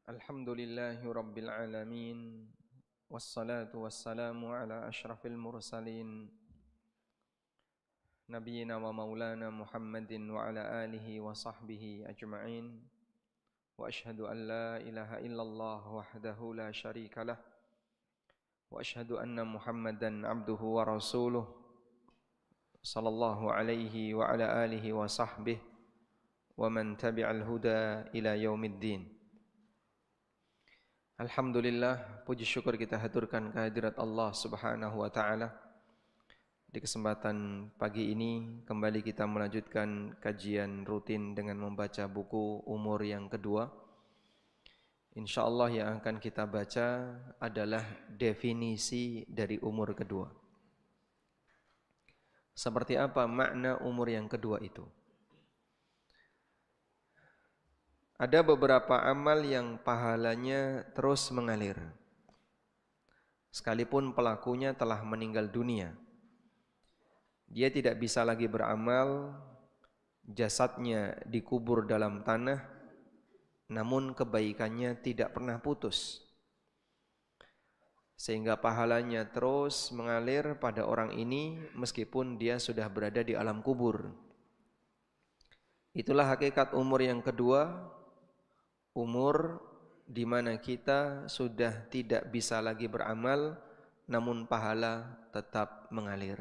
Alhamdulillahi Rabbil Alamin. Wassalatu wassalamu ala ashrafil mursalin Nabiyyina wa maulana Muhammadin wa ala alihi wa sahbihi ajma'in. Wa ashhadu an la ilaha illallah wahdahu la syarika lah. Wa ashhadu anna Muhammadan abduhu wa rasuluh sallallahu alaihi wa ala alihi wa sahbihi wa man tabi'al huda ila yaumiddin. Alhamdulillah, puji syukur kita haturkan kehadirat Allah Subhanahu wa taala. Di kesempatan pagi ini kembali kita melanjutkan kajian rutin dengan membaca buku Umur yang kedua. Insyaallah yang akan kita baca adalah definisi dari umur kedua. Seperti apa makna umur yang kedua itu? Ada beberapa amal yang pahalanya terus mengalir, sekalipun pelakunya telah meninggal dunia. Dia tidak bisa lagi beramal, jasadnya dikubur dalam tanah, namun kebaikannya tidak pernah putus, sehingga pahalanya terus mengalir pada orang ini meskipun dia sudah berada di alam kubur. Itulah hakikat umur yang kedua. Umur di mana kita sudah tidak bisa lagi beramal, namun pahala tetap mengalir.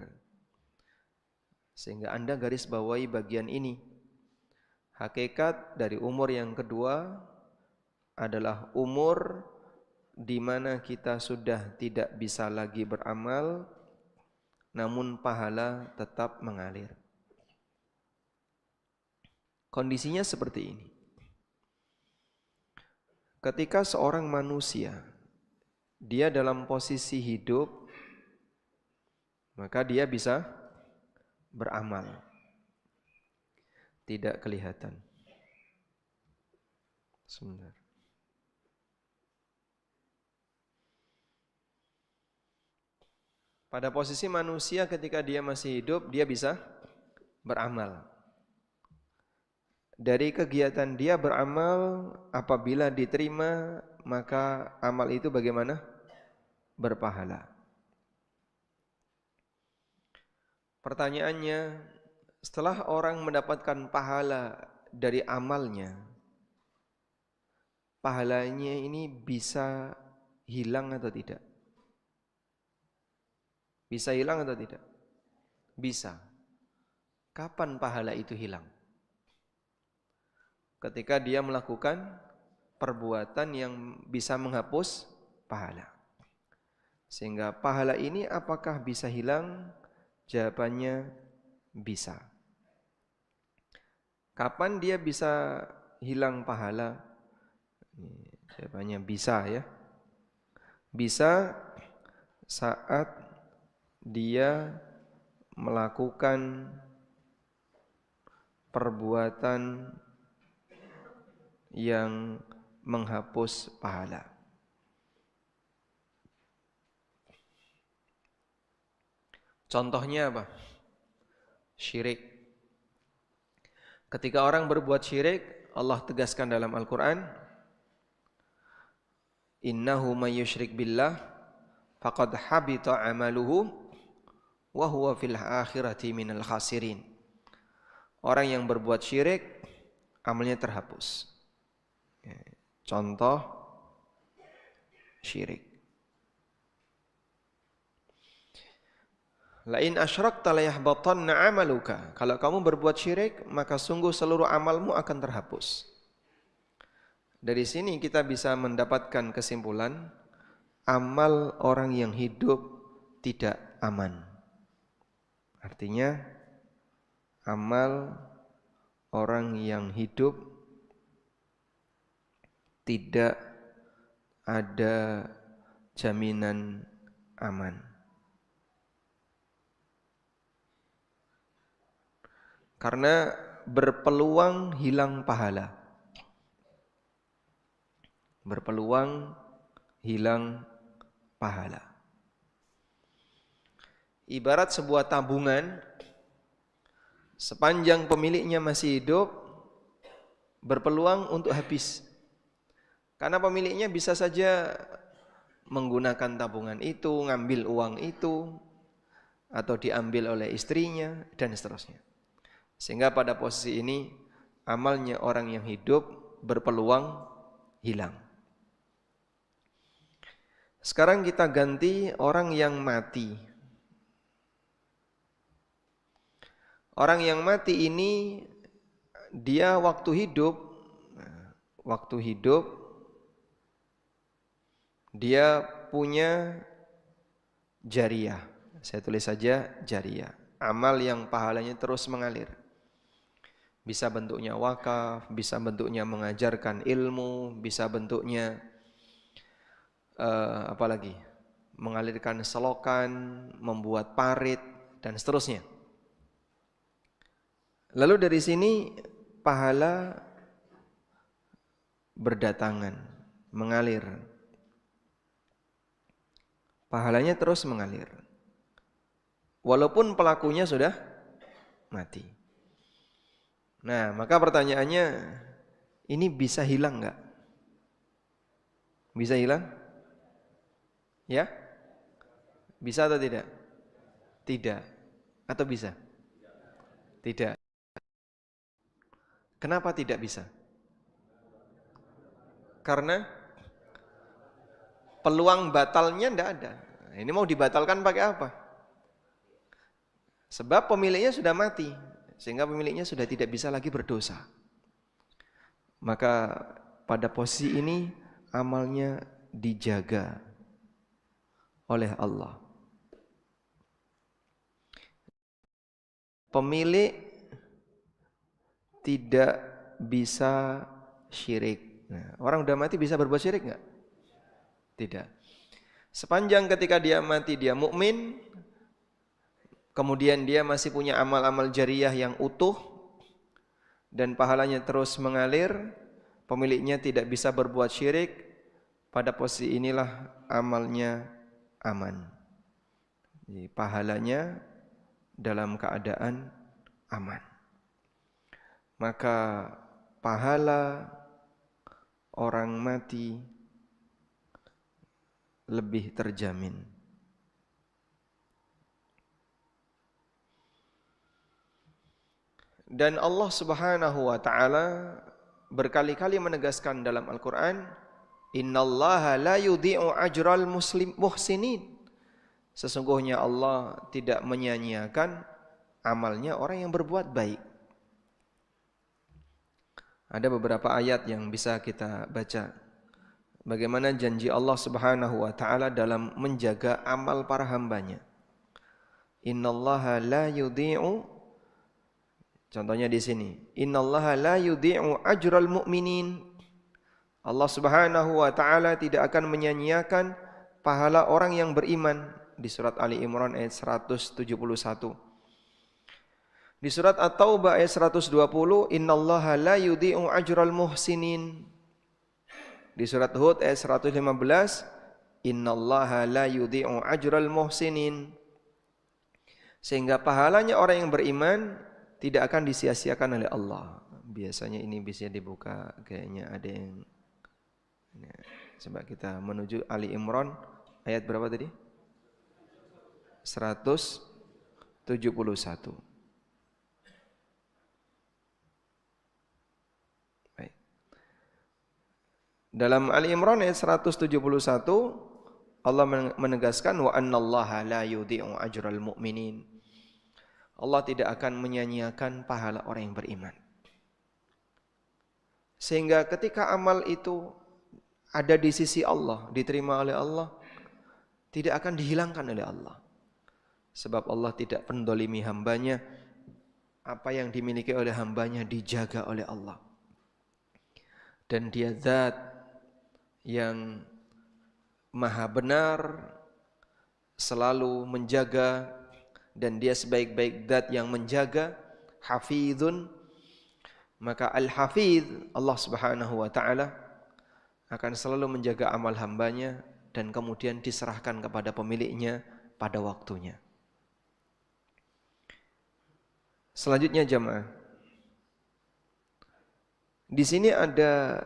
Sehingga Anda garis bawahi bagian ini. Hakikat dari umur yang kedua adalah umur di mana kita sudah tidak bisa lagi beramal, namun pahala tetap mengalir. Kondisinya seperti ini. Ketika seorang manusia dia dalam posisi hidup, maka dia bisa beramal. Tidak kelihatan. Sebentar. Pada posisi manusia ketika dia masih hidup, dia bisa beramal. Dari kegiatan dia beramal, apabila diterima, maka amal itu bagaimana? Berpahala. Pertanyaannya, setelah orang mendapatkan pahala dari amalnya, pahalanya ini bisa hilang atau tidak? Bisa hilang atau tidak? Bisa. Kapan pahala itu hilang? Ketika dia melakukan perbuatan yang bisa menghapus pahala. Sehingga pahala ini apakah bisa hilang? Jawabannya bisa. Kapan dia bisa hilang pahala? Jawabannya bisa ya. Bisa saat dia melakukan perbuatan yang menghapus pahala. Contohnya apa? Syirik. Ketika orang berbuat syirik, Allah tegaskan dalam Al-Quran, innahu may yusyrik billah faqad habita amaluhu wa huwa fil akhirati minal khasirin. Orang yang berbuat syirik, amalnya terhapus. Contoh syirik. Lain asyrakta la yahbatanna amaluka. Kalau kamu berbuat syirik, maka sungguh seluruh amalmu akan terhapus. Dari sini kita bisa mendapatkan kesimpulan, amal orang yang hidup tidak aman. Artinya, amal orang yang hidup tidak ada jaminan aman. Karena berpeluang hilang pahala. Berpeluang hilang pahala. Ibarat sebuah tabungan, sepanjang pemiliknya masih hidup, berpeluang untuk habis. Karena pemiliknya bisa saja menggunakan tabungan itu, ngambil uang itu, atau diambil oleh istrinya, dan seterusnya. Sehingga pada posisi ini, amalnya orang yang hidup berpeluang hilang. Sekarang kita ganti orang yang mati. Orang yang mati ini, dia waktu hidup, dia punya jariyah. Saya tulis saja jariyah. Amal yang pahalanya terus mengalir. Bisa bentuknya wakaf, bisa bentuknya mengajarkan ilmu, bisa bentuknya apalagi mengalirkan selokan, membuat parit, dan seterusnya. Lalu dari sini pahala berdatangan, mengalir. Pahalanya terus mengalir. Walaupun pelakunya sudah mati. Nah, maka pertanyaannya, ini bisa hilang enggak? Bisa hilang? Ya? Bisa atau tidak? Tidak. Atau bisa? Tidak. Kenapa tidak bisa? Karena peluang batalnya tidak ada. Ini mau dibatalkan pakai apa? Sebab pemiliknya sudah mati, sehingga pemiliknya sudah tidak bisa lagi berdosa. Maka pada posisi ini amalnya dijaga oleh Allah. Pemilik tidak bisa syirik. Nah, orang udah mati bisa berbuat syirik enggak? Tidak. Sepanjang ketika dia mati dia mukmin, kemudian dia masih punya amal-amal jariyah yang utuh dan pahalanya terus mengalir, pemiliknya tidak bisa berbuat syirik, pada posisi inilah amalnya aman. Jadi, pahalanya dalam keadaan aman. Maka pahala orang mati lebih terjamin. Dan Allah Subhanahu wa taala berkali-kali menegaskan dalam Al-Qur'an, "Innallaha la yudhi'u ajral muhsinin." Sesungguhnya Allah tidak menyia-nyiakan amalnya orang yang berbuat baik. Ada beberapa ayat yang bisa kita baca. Bagaimana janji Allah Subhanahu wa taala dalam menjaga amal para hambanya. Innallaha la yudhi'u, contohnya di sini, innallaha la yudhi'u ajral mu'minin. Allah Subhanahu wa taala tidak akan menyia-nyiakan pahala orang yang beriman, di surat Ali Imran ayat 171. Di surat At-Taubah ayat 120, innallaha la yudhi'u ajral muhsinin. Di surat Hud ayat 115, innallaha la yudhi'u ajral muhsinin. Sehingga pahalanya orang yang beriman tidak akan disia-siakan oleh Allah. Biasanya ini bisa dibuka, kayaknya ada yang coba kita menuju Ali Imran ayat berapa tadi? 171. Baik. Dalam Ali Imran ayat 171 Allah menegaskan wa annallaha la yudhi'u ajral mu'minin. Allah tidak akan menyia-nyiakan pahala orang yang beriman. Sehingga ketika amal itu ada di sisi Allah, diterima oleh Allah, tidak akan dihilangkan oleh Allah. Sebab Allah tidak pendolimi hambanya, apa yang dimiliki oleh hambanya dijaga oleh Allah. Dan dia zat yang maha benar, selalu menjaga, dan dia sebaik-baik zat yang menjaga, hafizun. Maka al-hafidh Allah Subhanahu wa ta'ala akan selalu menjaga amal hambanya dan kemudian diserahkan kepada pemiliknya pada waktunya. Selanjutnya jamaah, di sini ada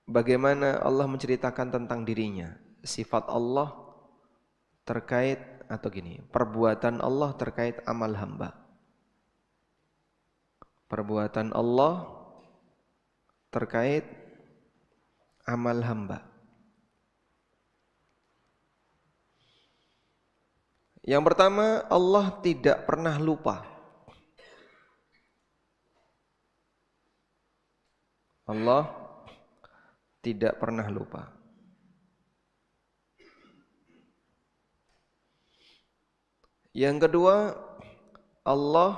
bagaimana Allah menceritakan tentang dirinya, sifat Allah terkait atau gini, perbuatan Allah terkait amal hamba. Perbuatan Allah terkait amal hamba. Yang pertama, Allah tidak pernah lupa. Allah tidak pernah lupa. Yang kedua, Allah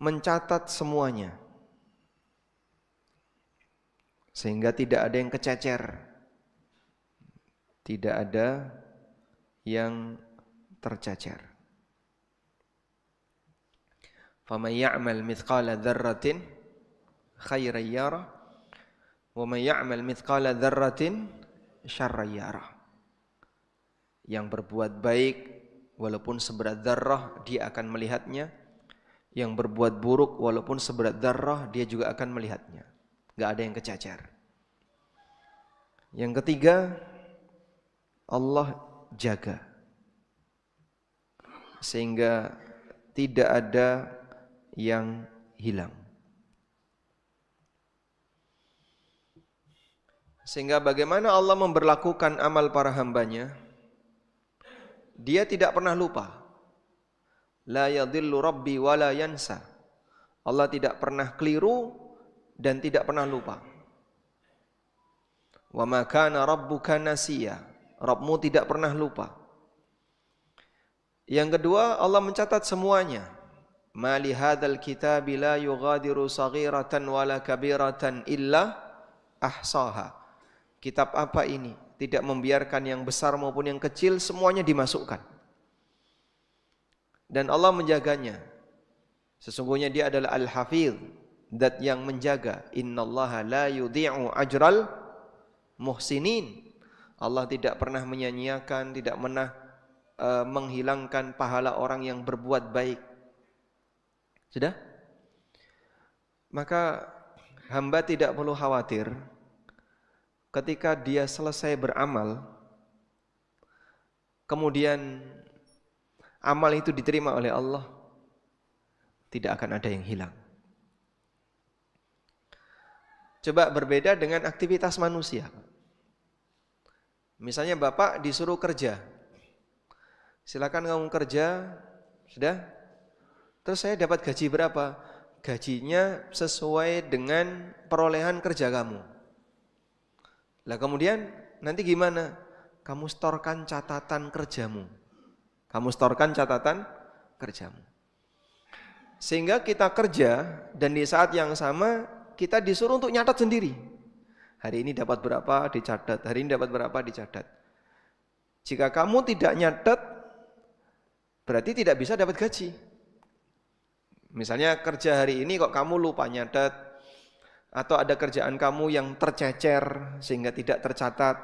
mencatat semuanya, sehingga tidak ada yang kececer, tidak ada yang tercecer. Faman ya'mal mithqala dzarratin khairan yarah wa man ya'mal mithqala dzarratin syarran yarah. Yang berbuat baik walaupun seberat dzarrah dia akan melihatnya. Yang berbuat buruk walaupun seberat dzarrah dia juga akan melihatnya. Enggak ada yang kececer. Yang ketiga, Allah jaga sehingga tidak ada yang hilang. Sehingga bagaimana Allah memberlakukan amal para hambanya, dia tidak pernah lupa. La yadhillu rabbi wa la yansa. Allah tidak pernah keliru dan tidak pernah lupa. Wa ma kana rabbuka nasiya. Rabbmu tidak pernah lupa. Yang kedua, Allah mencatat semuanya. Ma li hadzal kitabi la yughadiru saghiratan wala kabiratan illa ahsaha. Kitab apa ini? Tidak membiarkan yang besar maupun yang kecil, semuanya dimasukkan. Dan Allah menjaganya. Sesungguhnya dia adalah Al-Hafidh, zat yang menjaga. Innallaha la yudhi'u ajral muhsinin. Allah tidak pernah menyia-nyiakan, tidak pernah menghilangkan pahala orang yang berbuat baik. Sudah? Maka hamba tidak perlu khawatir ketika dia selesai beramal, kemudian amal itu diterima oleh Allah, tidak akan ada yang hilang. Coba berbeda dengan aktivitas manusia. Misalnya bapak disuruh kerja, silakan kamu kerja, sudah? Terus saya dapat gaji berapa? Gajinya sesuai dengan perolehan kerja kamu. Lah kemudian nanti gimana? Kamu setorkan catatan kerjamu. Kamu setorkan catatan kerjamu. Sehingga kita kerja dan di saat yang sama kita disuruh untuk nyatat sendiri. Hari ini dapat berapa dicatat, hari ini dapat berapa dicatat. Jika kamu tidak nyatat, berarti tidak bisa dapat gaji. Misalnya kerja hari ini kok kamu lupa nyatat, atau ada kerjaan kamu yang tercecer sehingga tidak tercatat.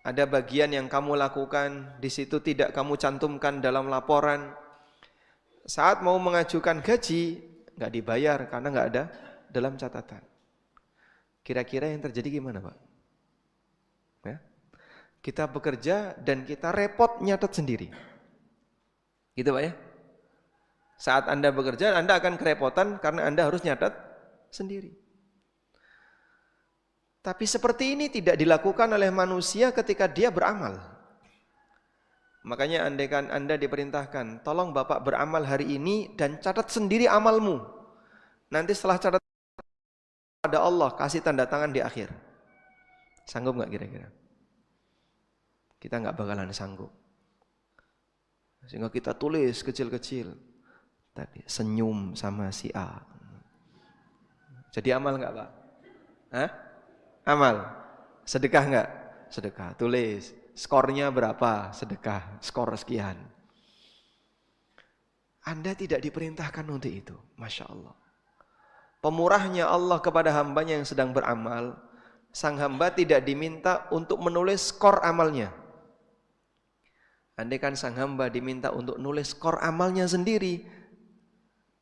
Ada bagian yang kamu lakukan di situ tidak kamu cantumkan dalam laporan. Saat mau mengajukan gaji nggak dibayar karena nggak ada dalam catatan. Kira-kira yang terjadi gimana, Pak? Ya? Kita bekerja dan kita repot nyatat sendiri. Gitu, Pak ya? Saat Anda bekerja, Anda akan kerepotan karena Anda harus nyatat sendiri. Tapi seperti ini tidak dilakukan oleh manusia ketika dia beramal. Makanya andaikan Anda diperintahkan, tolong Bapak beramal hari ini dan catat sendiri amalmu. Nanti setelah catat ada Allah, kasih tanda tangan di akhir. Sanggup nggak kira-kira? Kita nggak bakalan sanggup. Sehingga kita tulis kecil-kecil. Tadi senyum sama si A. Jadi amal nggak, Pak? Hah? Amal. Sedekah nggak? Sedekah. Tulis. Skornya berapa? Sedekah. Skor sekian. Anda tidak diperintahkan untuk itu. Masya Allah. Pemurahnya Allah kepada hambanya yang sedang beramal. Sang hamba tidak diminta untuk menulis skor amalnya. Andai kan sang hamba diminta untuk nulis skor amalnya sendiri,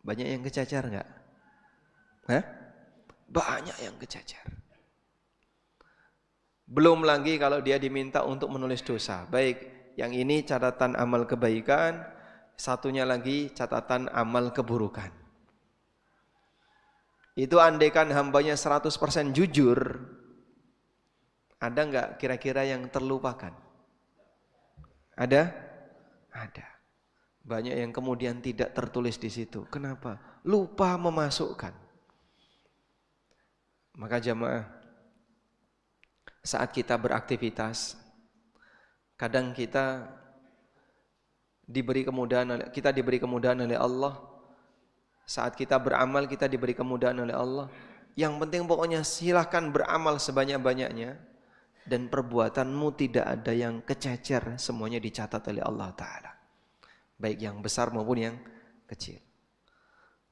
banyak yang kecacar nggak? Hah? Banyak yang kececer. Belum lagi kalau dia diminta untuk menulis dosa. Baik, yang ini catatan amal kebaikan, satunya lagi catatan amal keburukan. Itu andaikan hambanya 100% jujur, ada nggak kira-kira yang terlupakan? Ada? Ada. Banyak yang kemudian tidak tertulis di situ. Kenapa? Lupa memasukkan. Maka jamaah, saat kita beraktivitas, kadang kita diberi kemudahan oleh Allah. Saat kita beramal, kita diberi kemudahan oleh Allah. Yang penting pokoknya silahkan beramal sebanyak-banyaknya, dan perbuatanmu tidak ada yang kececer, semuanya dicatat oleh Allah Ta'ala, baik yang besar maupun yang kecil.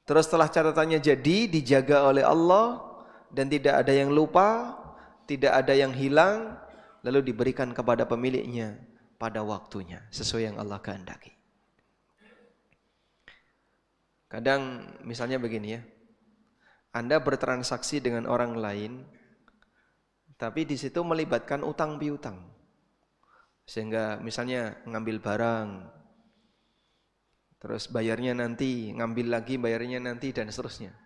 Terus setelah catatannya jadi, dijaga oleh Allah, dan tidak ada yang lupa, tidak ada yang hilang, lalu diberikan kepada pemiliknya pada waktunya, sesuai yang Allah kehendaki. Kadang misalnya begini ya, Anda bertransaksi dengan orang lain, tapi di situ melibatkan utang piutang. Sehingga misalnya ngambil barang, terus bayarnya nanti, ngambil lagi bayarnya nanti, dan seterusnya.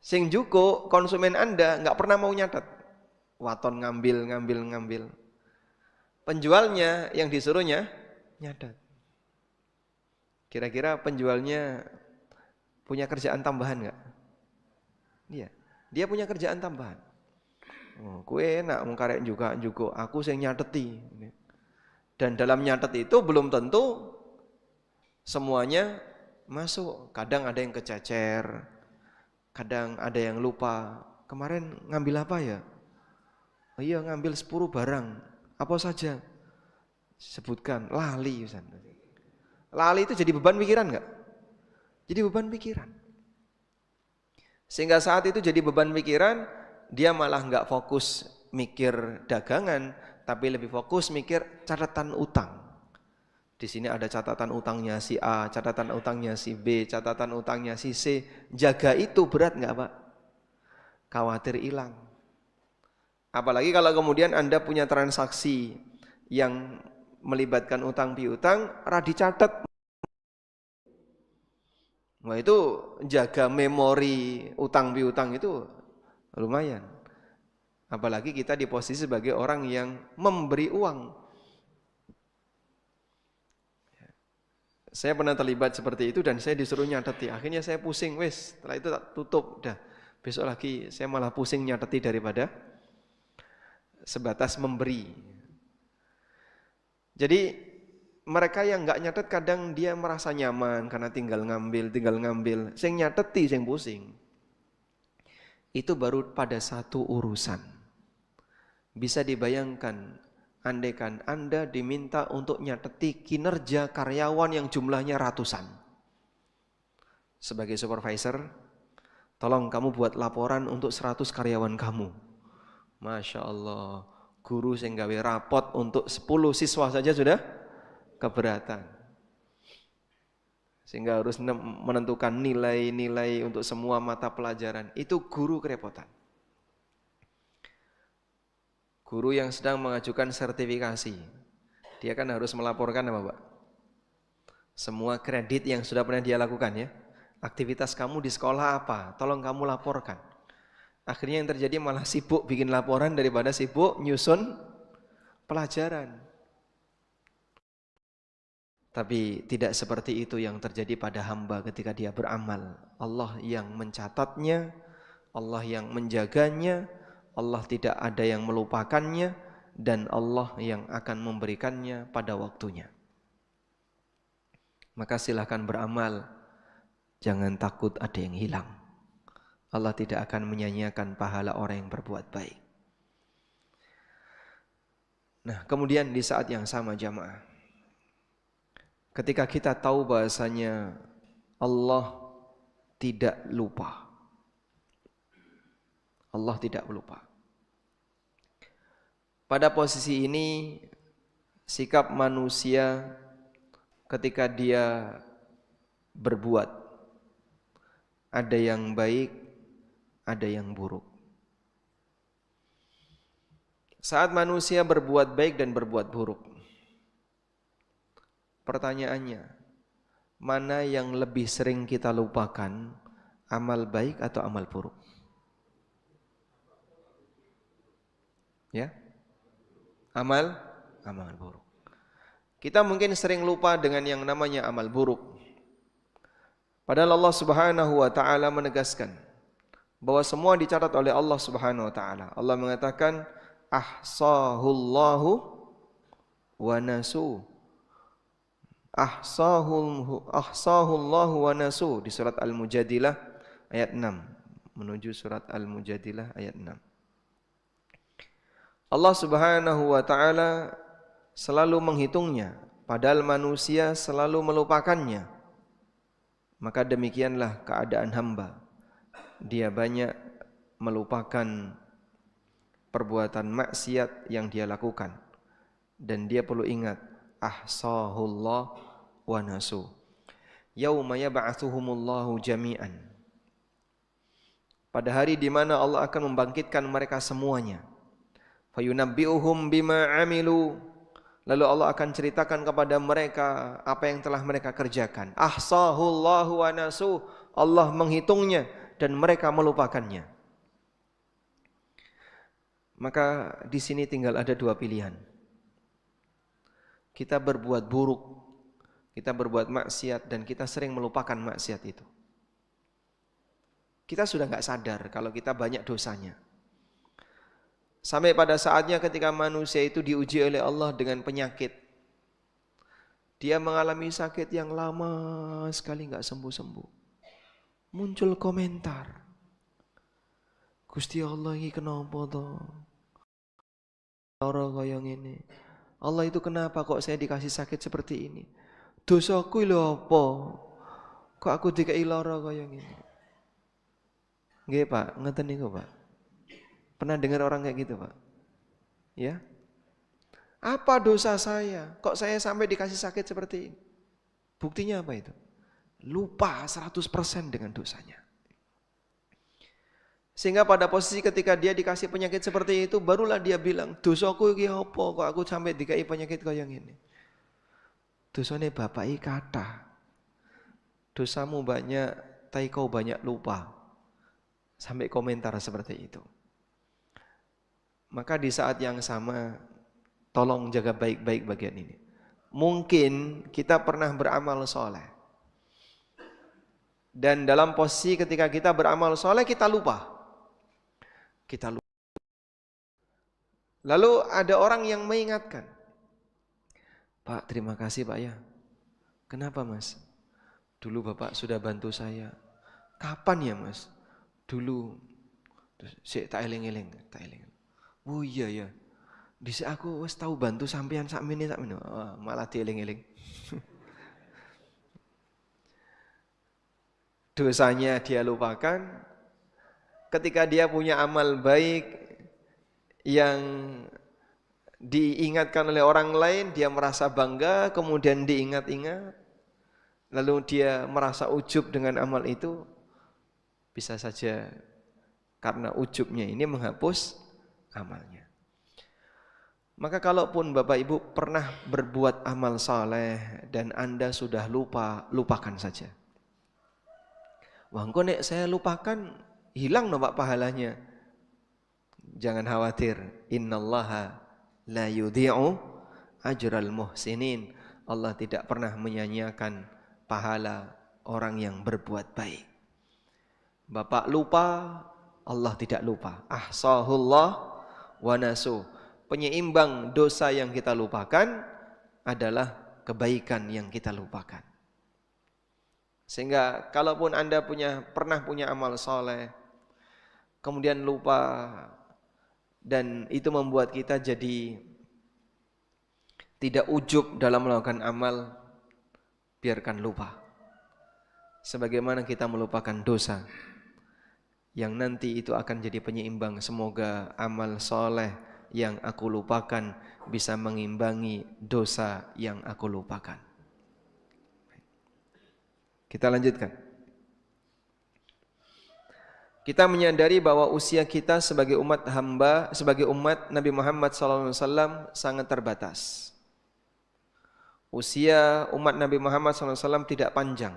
Sing juko konsumen Anda nggak pernah mau nyatet. Waton ngambil. Penjualnya yang disuruhnya nyatet. Kira-kira penjualnya punya kerjaan tambahan nggak? Iya, dia punya kerjaan tambahan. Oh, kue enak mengkarek juga, aku sing nyateti. Dan dalam nyatet itu belum tentu semuanya masuk. Kadang ada yang kececer, kadang ada yang lupa. Kemarin ngambil apa ya? Oh iya, ngambil 10 barang. Apa saja? Sebutkan, lali. Lali itu jadi beban pikiran enggak? Jadi beban pikiran. Sehingga saat itu jadi beban pikiran, dia malah enggak fokus mikir dagangan, tapi lebih fokus mikir catatan utang. Di sini ada catatan utangnya si A, catatan utangnya si B, catatan utangnya si C. Jaga itu berat enggak, Pak? Khawatir hilang. Apalagi kalau kemudian Anda punya transaksi yang melibatkan utang piutang, dicatat. Wah, itu jaga memori utang piutang itu lumayan. Apalagi kita di posisi sebagai orang yang memberi uang. Saya pernah terlibat seperti itu dan saya disuruh nyateti. Akhirnya saya pusing, wes. Setelah itu tak tutup, dah. Besok lagi saya malah pusing nyateti daripada sebatas memberi. Jadi mereka yang nggak nyatet kadang dia merasa nyaman karena tinggal ngambil. Sing nyateti, sing pusing. Itu baru pada satu urusan. Bisa dibayangkan, andaikan Anda diminta untuk nyateti kinerja karyawan yang jumlahnya ratusan. Sebagai supervisor, tolong kamu buat laporan untuk 100 karyawan kamu. Masya Allah, guru yang gawe rapot untuk 10 siswa saja sudah keberatan. Sehingga harus menentukan nilai-nilai untuk semua mata pelajaran. Itu guru kerepotan. Guru yang sedang mengajukan sertifikasi, dia kan harus melaporkan apa, Pak? Semua kredit yang sudah pernah dia lakukan ya. Aktivitas kamu di sekolah apa? Tolong kamu laporkan. Akhirnya yang terjadi malah sibuk bikin laporan daripada sibuk nyusun pelajaran. Tapi tidak seperti itu yang terjadi pada hamba ketika dia beramal. Allah yang mencatatnya, Allah yang menjaganya, Allah tidak ada yang melupakannya, dan Allah yang akan memberikannya pada waktunya. Maka silakan beramal, jangan takut ada yang hilang. Allah tidak akan menyia-nyiakan pahala orang yang berbuat baik. Nah, kemudian di saat yang sama jamaah, ketika kita tahu bahasanya Allah tidak lupa. Allah tidak lupa. Pada posisi ini, sikap manusia ketika dia berbuat, ada yang baik, ada yang buruk. Saat manusia berbuat baik dan berbuat buruk, pertanyaannya, mana yang lebih sering kita lupakan, amal baik atau amal buruk? Ya, amal buruk. Kita mungkin sering lupa dengan yang namanya amal buruk. Padahal Allah Subhanahu wa taala menegaskan bahwa semua dicatat oleh Allah Subhanahu wa taala. Allah mengatakan ahsahullahu wa nasu. Ahsahullahu wa nasu di surat Al-Mujadilah ayat 6 menuju surat Al-Mujadilah ayat 6. Allah Subhanahu wa taala selalu menghitungnya, padahal manusia selalu melupakannya. Maka demikianlah keadaan hamba. Dia banyak melupakan perbuatan maksiat yang dia lakukan. Dan dia perlu ingat, ahsahullah wa nasu. Yauma yab'atsuhumullahu jami'an. Pada hari di mana Allah akan membangkitkan mereka semuanya. Fayunabbi'uhum bima 'amilu. Lalu Allah akan ceritakan kepada mereka apa yang telah mereka kerjakan. Ahsahullahu wa nasu. Allah menghitungnya dan mereka melupakannya. Maka di sini tinggal ada dua pilihan. Kita berbuat buruk, kita berbuat maksiat dan kita sering melupakan maksiat itu. Kita sudah enggak sadar kalau kita banyak dosanya. Sampai pada saatnya ketika manusia itu diuji oleh Allah dengan penyakit. Dia mengalami sakit yang lama sekali enggak sembuh-sembuh. Muncul komentar. Gusti Allah ini kenapa toh? Lara kaya ngene. Allah itu kenapa kok saya dikasih sakit seperti ini? Dosaku lho apa? Kok aku dikai lara kaya ngene? Nggih, Pak, ngeten niku, Pak. Pernah dengar orang kayak gitu, Pak? Ya? Apa dosa saya? Kok saya sampai dikasih sakit seperti ini? Buktinya apa itu? Lupa 100% dengan dosanya. Sehingga pada posisi ketika dia dikasih penyakit seperti itu, barulah dia bilang, dosaku iki apa kok aku sampai dikai penyakit kaya ngene? Dosane bapak iki kathah. Dosamu banyak, tapi kau banyak lupa. Sampai komentar seperti itu. Maka di saat yang sama, tolong jaga baik-baik bagian ini. Mungkin kita pernah beramal soleh. Dan dalam posisi ketika kita beramal soleh, kita lupa. Kita lupa. Lalu ada orang yang mengingatkan. Pak, terima kasih Pak ya. Kenapa Mas? Dulu Bapak sudah bantu saya. Kapan ya Mas? Dulu. Sik tak eling-eling, tak eling. Oh iya ya. Dhisik aku wis tahu bantu sampean sakmene. Oh, malah dieling-eling. Dosanya dia lupakan. Ketika dia punya amal baik yang diingatkan oleh orang lain, dia merasa bangga, kemudian diingat-ingat. Lalu dia merasa ujub dengan amal itu. Bisa saja karena ujubnya ini menghapus amalnya. Maka kalaupun Bapak Ibu pernah berbuat amal saleh dan Anda sudah lupa, lupakan saja. Wah, engko nek saya lupakan hilang no Pak pahalanya. Jangan khawatir, innallaha la yudhi'u ajral muhsinin. Allah tidak pernah menyia-nyiakan pahala orang yang berbuat baik. Bapak lupa, Allah tidak lupa. Ahsahullah wa nasu. Penyeimbang dosa yang kita lupakan adalah kebaikan yang kita lupakan. Sehingga kalaupun Anda pernah punya amal soleh, kemudian lupa, dan itu membuat kita jadi tidak ujub dalam melakukan amal, biarkan lupa. Sebagaimana kita melupakan dosa, yang nanti itu akan jadi penyeimbang. Semoga amal soleh yang aku lupakan bisa mengimbangi dosa yang aku lupakan. Kita lanjutkan. Kita menyadari bahwa usia kita sebagai umat hamba, sebagai umat Nabi Muhammad SAW sangat terbatas. Usia umat Nabi Muhammad SAW tidak panjang.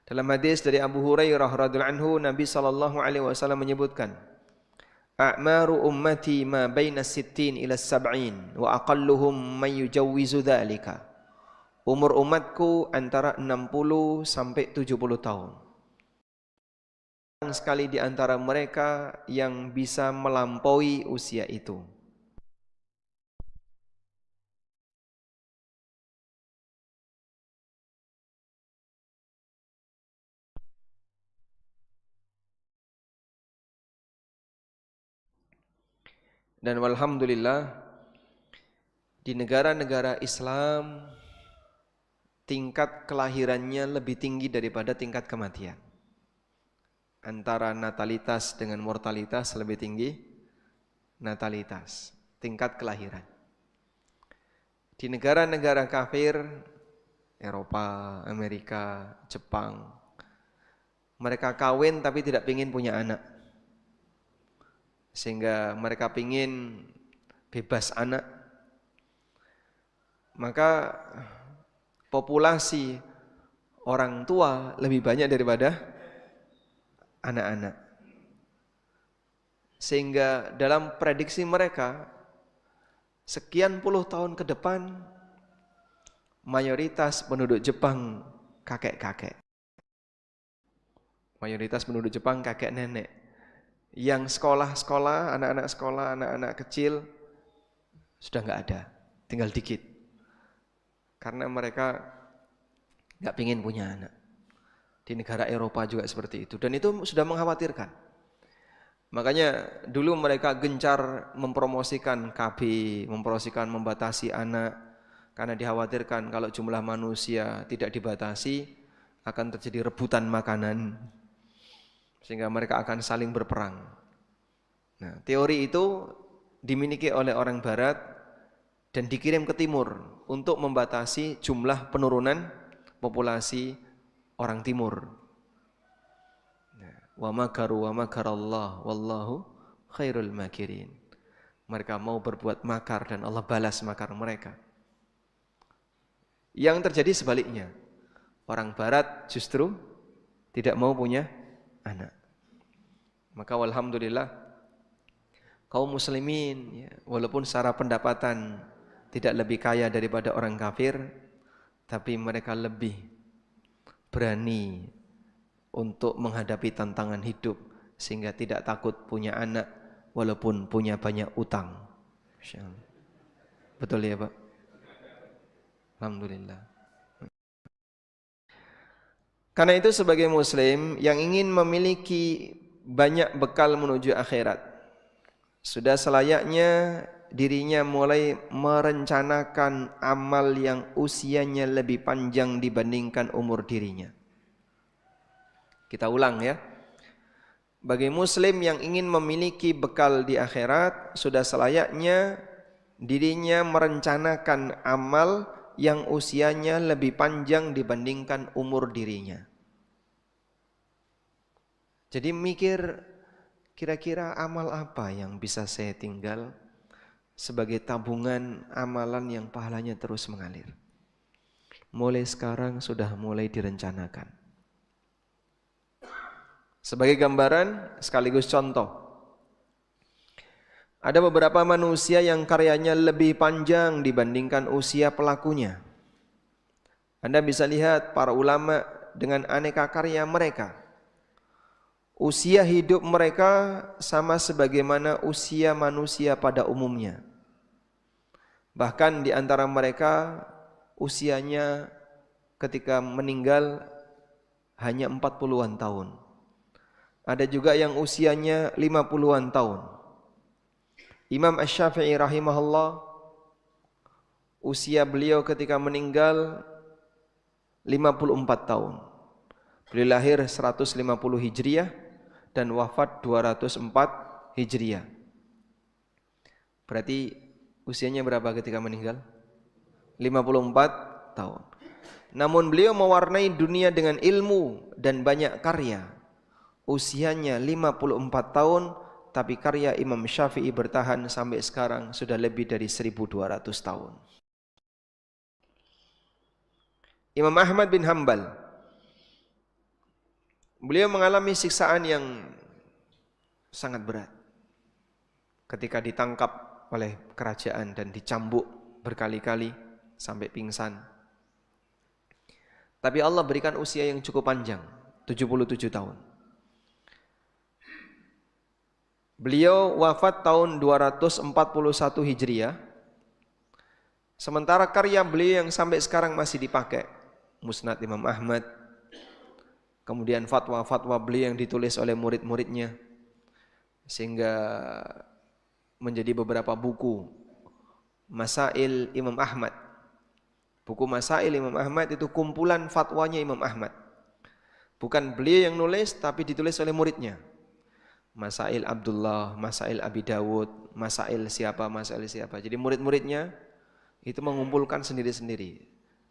Dalam hadis dari Abu Hurairah radhiyallahu anhu, Nabi SAW menyebutkan, "A'maru ummati ma baina sittin ila sab'in wa aqalluhum man yujawwizu dzalika." Umur umatku antara 60 sampai 70 tahun. Sekali di antara mereka yang bisa melampaui usia itu. Dan walhamdulillah di negara-negara Islam tingkat kelahirannya lebih tinggi daripada tingkat kematian. Antara natalitas dengan mortalitas lebih tinggi natalitas, tingkat kelahiran. Di negara-negara kafir, Eropa, Amerika, Jepang, mereka kawin tapi tidak ingin punya anak. Sehingga mereka ingin bebas anak. Maka populasi orang tua lebih banyak daripada anak-anak. Sehingga dalam prediksi mereka, sekian puluh tahun ke depan, mayoritas penduduk Jepang kakek-kakek. Mayoritas penduduk Jepang kakek nenek. Yang sekolah-sekolah, anak-anak kecil sudah nggak ada, tinggal dikit. Karena mereka nggak ingin punya anak. Di negara Eropa juga seperti itu. Dan itu sudah mengkhawatirkan. Makanya dulu mereka gencar mempromosikan KB, mempromosikan membatasi anak. Karena dikhawatirkan kalau jumlah manusia tidak dibatasi, akan terjadi rebutan makanan. Sehingga mereka akan saling berperang. Nah, teori itu dimiliki oleh orang Barat dan dikirim ke Timur untuk membatasi jumlah penurunan populasi orang Timur. Wa makaru wa makarallah wallahu khairul makirin. Mereka mau berbuat makar dan Allah balas makar mereka. Yang terjadi sebaliknya. Orang Barat justru tidak mau punya anak. Maka walhamdulillah kaum muslimin ya, walaupun secara pendapatan tidak lebih kaya daripada orang kafir, tapi mereka lebih berani untuk menghadapi tantangan hidup sehingga tidak takut punya anak walaupun punya banyak utang. Betul ya Pak? Alhamdulillah. Karena itu sebagai muslim yang ingin memiliki banyak bekal menuju akhirat, sudah selayaknya dirinya mulai merencanakan amal yang usianya lebih panjang dibandingkan umur dirinya. Kita ulang ya. Bagi muslim yang ingin memiliki bekal di akhirat, sudah selayaknya dirinya merencanakan amal yang usianya lebih panjang dibandingkan umur dirinya. Jadi mikir, kira-kira amal apa yang bisa saya tinggal sebagai tabungan amalan yang pahalanya terus mengalir. Mulai sekarang sudah mulai direncanakan. Sebagai gambaran sekaligus contoh, ada beberapa manusia yang karyanya lebih panjang dibandingkan usia pelakunya. Anda bisa lihat para ulama dengan aneka karya mereka. Usia hidup mereka sama sebagaimana usia manusia pada umumnya. Bahkan di antara mereka usianya ketika meninggal hanya 40-an tahun. Ada juga yang usianya 50-an tahun. Imam Asy-Syafi'i rahimahullah, usia beliau ketika meninggal 54 tahun. Beliau lahir 150 Hijriah dan wafat 204 Hijriah. Berarti usianya berapa ketika meninggal? 54 tahun. Namun beliau mewarnai dunia dengan ilmu dan banyak karya. usianya 54 tahun, tapi karya Imam Syafi'i bertahan sampai sekarang sudah lebih dari 1200 tahun. Imam Ahmad bin Hanbal, beliau mengalami siksaan yang sangat berat ketika ditangkap oleh kerajaan dan dicambuk berkali-kali sampai pingsan. Tapi Allah berikan usia yang cukup panjang, 77 tahun. Beliau wafat tahun 241 Hijriah. Sementara karya beliau yang sampai sekarang masih dipakai, Musnad Imam Ahmad, kemudian fatwa-fatwa beliau yang ditulis oleh murid-muridnya, sehingga menjadi beberapa buku. Masail Imam Ahmad. Buku Masail Imam Ahmad itu kumpulan fatwanya Imam Ahmad. Bukan beliau yang nulis, tapi ditulis oleh muridnya. Masail Abdullah, Masail Abi Dawud, Masail siapa. Jadi murid-muridnya itu mengumpulkan sendiri-sendiri,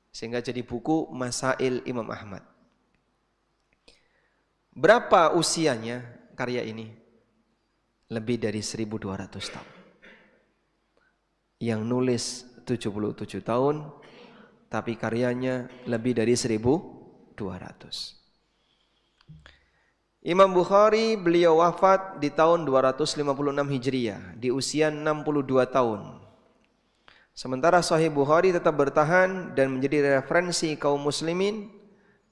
sehingga jadi buku Masail Imam Ahmad. Berapa usianya karya ini? Lebih dari 1200 tahun. Yang nulis 77 tahun, tapi karyanya lebih dari 1200. Imam Bukhari beliau wafat di tahun 256 Hijriah di usia 62 tahun. Sementara Sahih Bukhari tetap bertahan dan menjadi referensi kaum muslimin,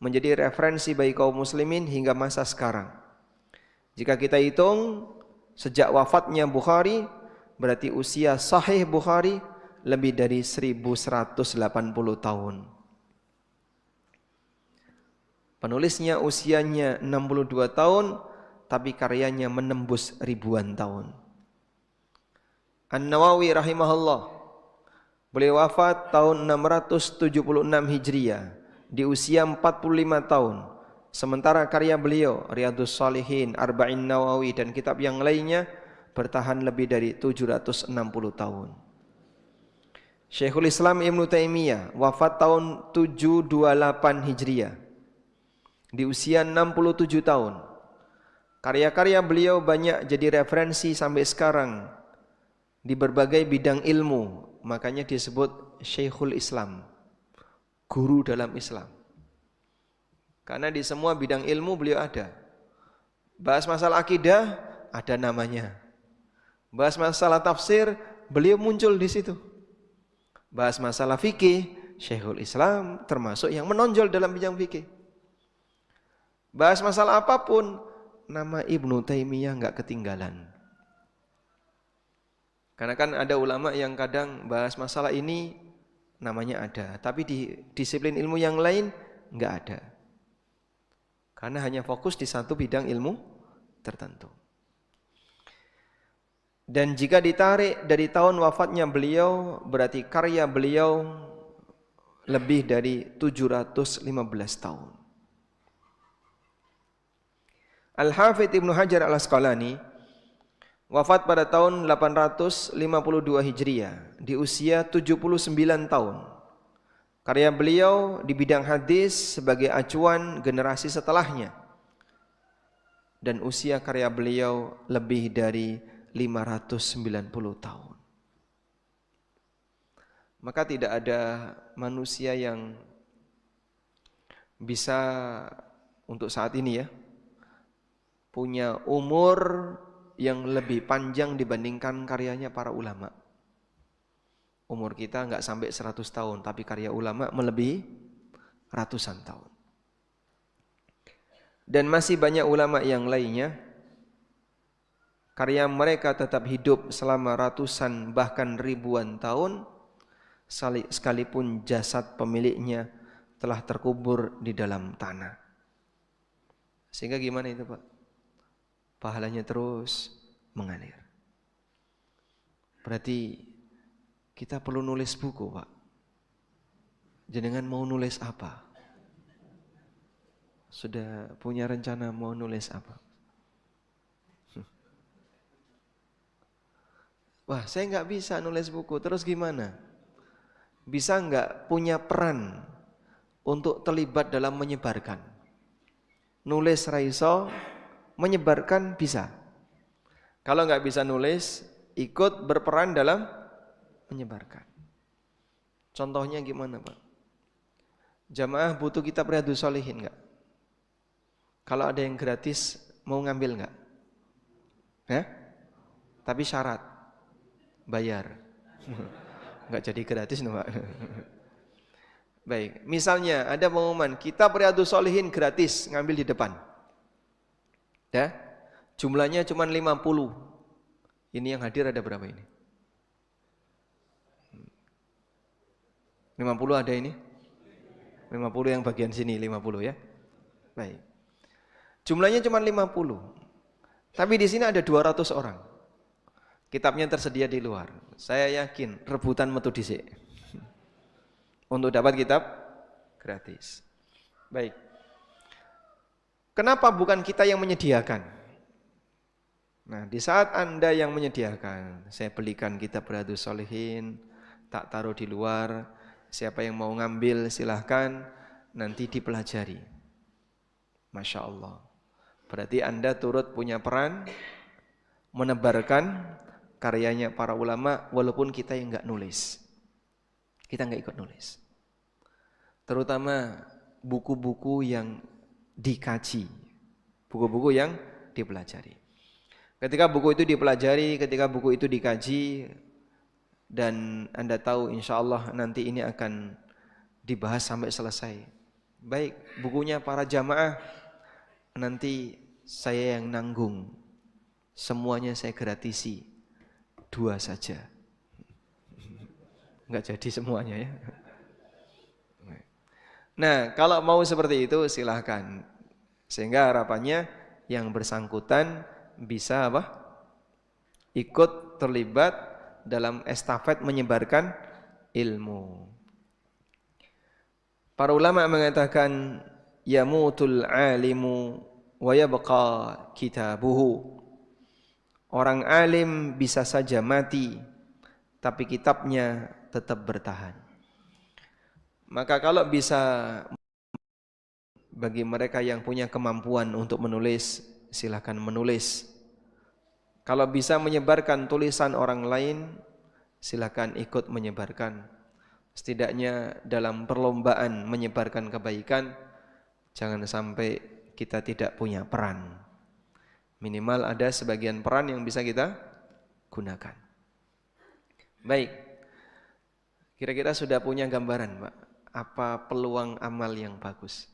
menjadi referensi bagi kaum muslimin hingga masa sekarang. Jika kita hitung sejak wafatnya Bukhari, berarti usia Sahih Bukhari lebih dari 1180 tahun. Penulisnya usianya 62 tahun, tapi karyanya menembus ribuan tahun. An-Nawawi rahimahullah, beliau wafat tahun 676 Hijriah di usia 45 tahun. Sementara karya beliau Riyadhus Shalihin, Arba'in Nawawi dan kitab yang lainnya bertahan lebih dari 760 tahun. Syekhul Islam Ibnu Taimiyah wafat tahun 728 Hijriah di usia 67 tahun. Karya-karya beliau banyak jadi referensi sampai sekarang di berbagai bidang ilmu. Makanya disebut Syekhul Islam, guru dalam Islam. Karena di semua bidang ilmu beliau ada. Bahas masalah akidah, ada namanya. Bahas masalah tafsir, beliau muncul di situ. Bahas masalah fikih, Syekhul Islam termasuk yang menonjol dalam bidang fikih. Bahas masalah apapun, nama Ibnu Taimiyah enggak ketinggalan. Karena kan ada ulama yang kadang bahas masalah ini namanya ada, tapi di disiplin ilmu yang lain enggak ada. Karena hanya fokus di satu bidang ilmu tertentu. Dan jika ditarik dari tahun wafatnya beliau, berarti karya beliau lebih dari 715 tahun. Al-Hafidz Ibnu Hajar Al-Asqalani wafat pada tahun 852 Hijriah di usia 79 tahun. Karya beliau di bidang hadis sebagai acuan generasi setelahnya. Dan usia karya beliau lebih dari 590 tahun. Maka tidak ada manusia yang bisa untuk saat ini ya punya umur yang lebih panjang dibandingkan karyanya para ulama. Umur kita enggak sampai 100 tahun, tapi karya ulama melebihi ratusan tahun. Dan masih banyak ulama yang lainnya, karya mereka tetap hidup selama ratusan bahkan ribuan tahun, sekalipun jasad pemiliknya telah terkubur di dalam tanah. Sehingga gimana itu Pak? Pahalanya terus mengalir. Berarti kita perlu nulis buku Pak. Jenengan mau nulis apa? Sudah punya rencana mau nulis apa? Wah saya nggak bisa nulis buku, terus gimana? Bisa nggak punya peran untuk terlibat dalam menyebarkan? Nulis raiso, menyebarkan bisa. Kalau nggak bisa nulis, ikut berperan dalam menyebarkan. Contohnya gimana Pak? Jamaah butuh kitab Riyadhus Shalihin nggak? Kalau ada yang gratis, mau ngambil nggak? Ya? Tapi syarat, bayar. Nggak jadi gratis no Pak. Baik, misalnya ada pengumuman kitab Riyadhus Shalihin gratis, ngambil di depan. Ya? Jumlahnya cuma 50. Ini yang hadir ada berapa ini? 50 ada ini? 50 yang bagian sini 50 ya. Baik. Jumlahnya cuma 50. Tapi di sini ada 200 orang. Kitabnya tersedia di luar. Saya yakin rebutan metu dhisik. Untuk dapat kitab gratis. Baik. Kenapa bukan kita yang menyediakan? Nah, di saat Anda yang menyediakan, saya belikan kitab Riyadhus Shalihin, tak taruh di luar, siapa yang mau ngambil silahkan, nanti dipelajari. Masya Allah. Berarti Anda turut punya peran menebarkan karyanya para ulama, walaupun kita yang nggak nulis. Kita nggak ikut nulis. Terutama buku-buku yang dikaji, buku-buku yang dipelajari. Ketika buku itu dipelajari, ketika buku itu dikaji, dan Anda tahu insya Allah nanti ini akan dibahas sampai selesai. Baik, bukunya para jamaah, nanti saya yang nanggung. Semuanya saya gratisi. 2 saja. Enggak jadi semuanya ya. Nah, kalau mau seperti itu silahkan. Sehingga harapannya yang bersangkutan bisa apa? Ikut terlibat dalam estafet menyebarkan ilmu. Para ulama mengatakan yamutul alimu wa yabqa kitabuhu. Orang alim bisa saja mati, tapi kitabnya tetap bertahan. Maka kalau bisa, bagi mereka yang punya kemampuan untuk menulis, silakan menulis. Kalau bisa menyebarkan tulisan orang lain, silakan ikut menyebarkan. Setidaknya dalam perlombaan menyebarkan kebaikan, jangan sampai kita tidak punya peran. Minimal ada sebagian peran yang bisa kita gunakan. Baik, kira-kira sudah punya gambaran Pak, apa peluang amal yang bagus?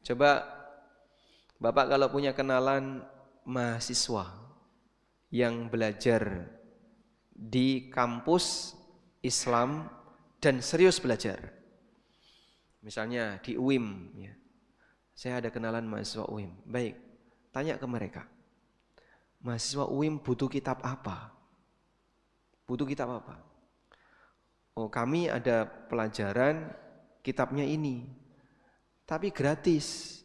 Coba Bapak kalau punya kenalan mahasiswa yang belajar di kampus Islam dan serius belajar, misalnya di UIM ya. Saya ada kenalan mahasiswa UIM. Baik, tanya ke mereka, mahasiswa UIM butuh kitab apa? Butuh kitab apa? Oh, kami ada pelajaran kitabnya ini, tapi gratis,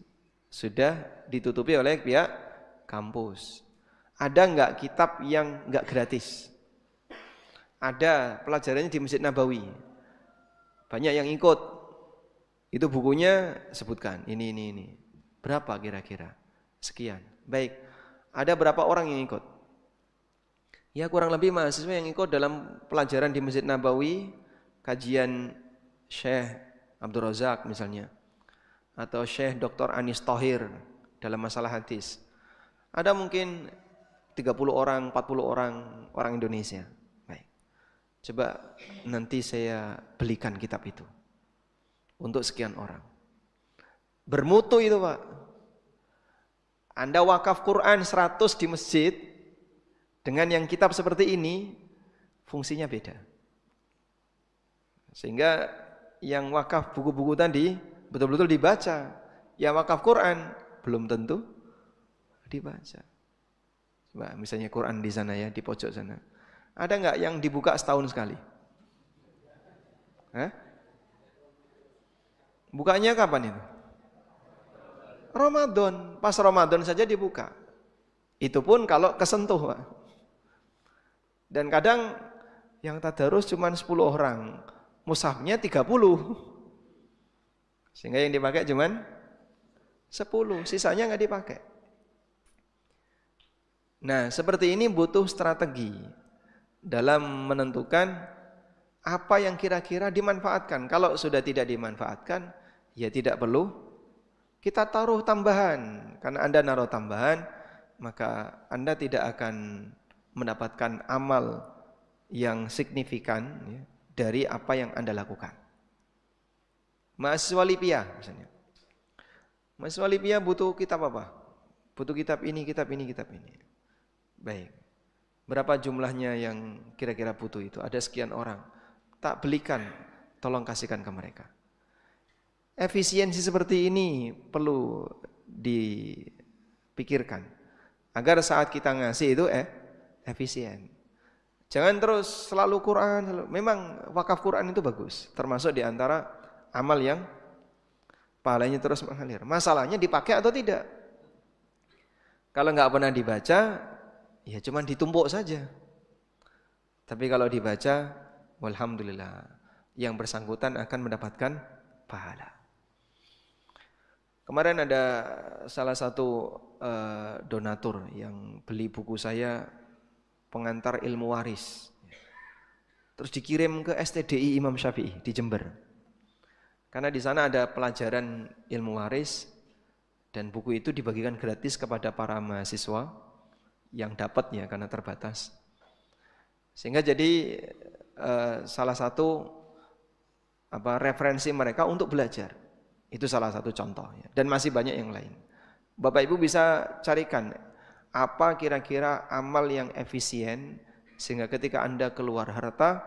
sudah ditutupi oleh pihak kampus. Ada enggak kitab yang enggak gratis? Ada, pelajarannya di Masjid Nabawi. Banyak yang ikut. Itu bukunya sebutkan, ini. Berapa kira-kira? Sekian. Baik, ada berapa orang yang ikut? Ya kurang lebih mahasiswa yang ikut dalam pelajaran di Masjid Nabawi, kajian Syekh Abdul Razak misalnya, atau Syekh Dr. Anis Thohir dalam masalah hadis. Ada mungkin 30 orang, 40 orang Indonesia. Baik. Coba nanti saya belikan kitab itu untuk sekian orang. Bermutu itu Pak. Anda wakaf Quran 100 di masjid dengan yang kitab seperti ini, fungsinya beda. Sehingga yang wakaf buku-buku tadi betul-betul dibaca. Yang wakaf Quran belum tentu dibaca. Coba misalnya Quran di sana ya, di pojok sana. Ada enggak yang dibuka setahun sekali? Hah? Bukanya kapan itu? Ramadan. Pas Ramadan saja dibuka. Itu pun kalau kesentuh Pak. Dan kadang yang tadarus cuma 10 orang, mushafnya 30. Sehingga yang dipakai cuma 10, sisanya nggak dipakai. Nah, seperti ini butuh strategi dalam menentukan apa yang kira-kira dimanfaatkan. Kalau sudah tidak dimanfaatkan, ya tidak perlu kita taruh tambahan. Karena Anda naruh tambahan, maka Anda tidak akan mendapatkan amal yang signifikan ya, dari apa yang Anda lakukan. Mahasiswa Lipia misalnya. Mahasiswa Lipia butuh kitab apa? Butuh kitab ini, kitab ini, kitab ini. Baik. Berapa jumlahnya yang kira-kira butuh itu? Ada sekian orang. Tak belikan, tolong kasihkan ke mereka. Efisiensi seperti ini perlu dipikirkan. Agar saat kita ngasih itu efisien. Jangan terus selalu Quran. Memang wakaf Quran itu bagus. Termasuk di antara amal yang pahalanya terus mengalir. Masalahnya dipakai atau tidak. Kalau nggak pernah dibaca, ya cuma ditumpuk saja. Tapi kalau dibaca, walhamdulillah, yang bersangkutan akan mendapatkan pahala. Kemarin ada salah satu donatur yang beli buku saya, Pengantar Ilmu Waris. Terus dikirim ke STDI Imam Syafi'i di Jember. Karena di sana ada pelajaran ilmu waris dan buku itu dibagikan gratis kepada para mahasiswa yang dapatnya karena terbatas. Sehingga jadi salah satu referensi mereka untuk belajar. Itu salah satu contohnya. Dan masih banyak yang lain. Bapak Ibu bisa carikan apa kira-kira amal yang efisien sehingga ketika Anda keluar harta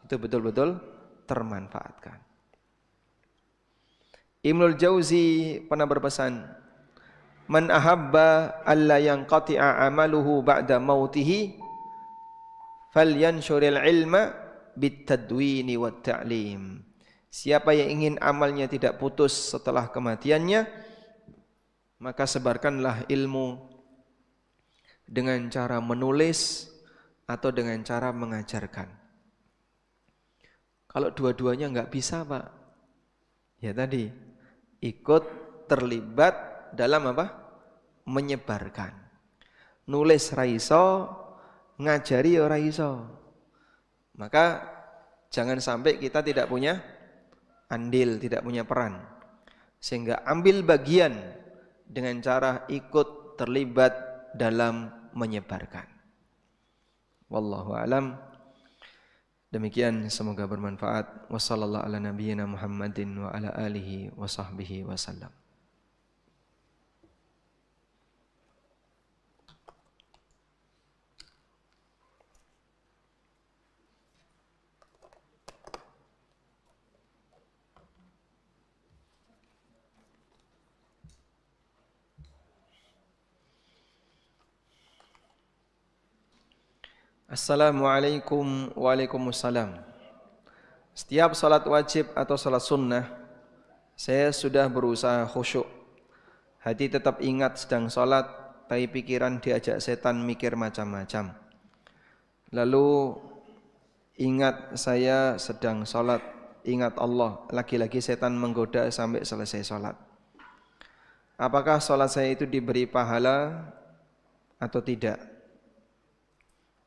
itu betul-betul termanfaatkan. Ibnul Jauzi pernah berpesan, "Man ahabba alla yanqati'a amaluhu ba'da mautihi falyanshuril ilma bitadwini wat ta'lim." Siapa yang ingin amalnya tidak putus setelah kematiannya, maka sebarkanlah ilmu dengan cara menulis atau dengan cara mengajarkan. Kalau dua-duanya enggak bisa, Pak, ya tadi ikut terlibat dalam apa? Menyebarkan. Nulis raiso, ngajari ora iso. Maka jangan sampai kita tidak punya andil, tidak punya peran. Sehingga ambil bagian dengan cara ikut terlibat dalam menyebarkan. Wallahu a'lam. Demikian, semoga bermanfaat. Wassallallahu ala nabiyyina Muhammadin wa ala alihi wa sahbihi wasallam. Assalamualaikum. Waalaikumsalam. Setiap salat wajib atau salat sunnah, saya sudah berusaha khusyuk. Hati tetap ingat sedang salat, tapi pikiran diajak setan mikir macam-macam. Lalu ingat saya sedang salat, ingat Allah, lagi-lagi setan menggoda sampai selesai salat. Apakah salat saya itu diberi pahala atau tidak?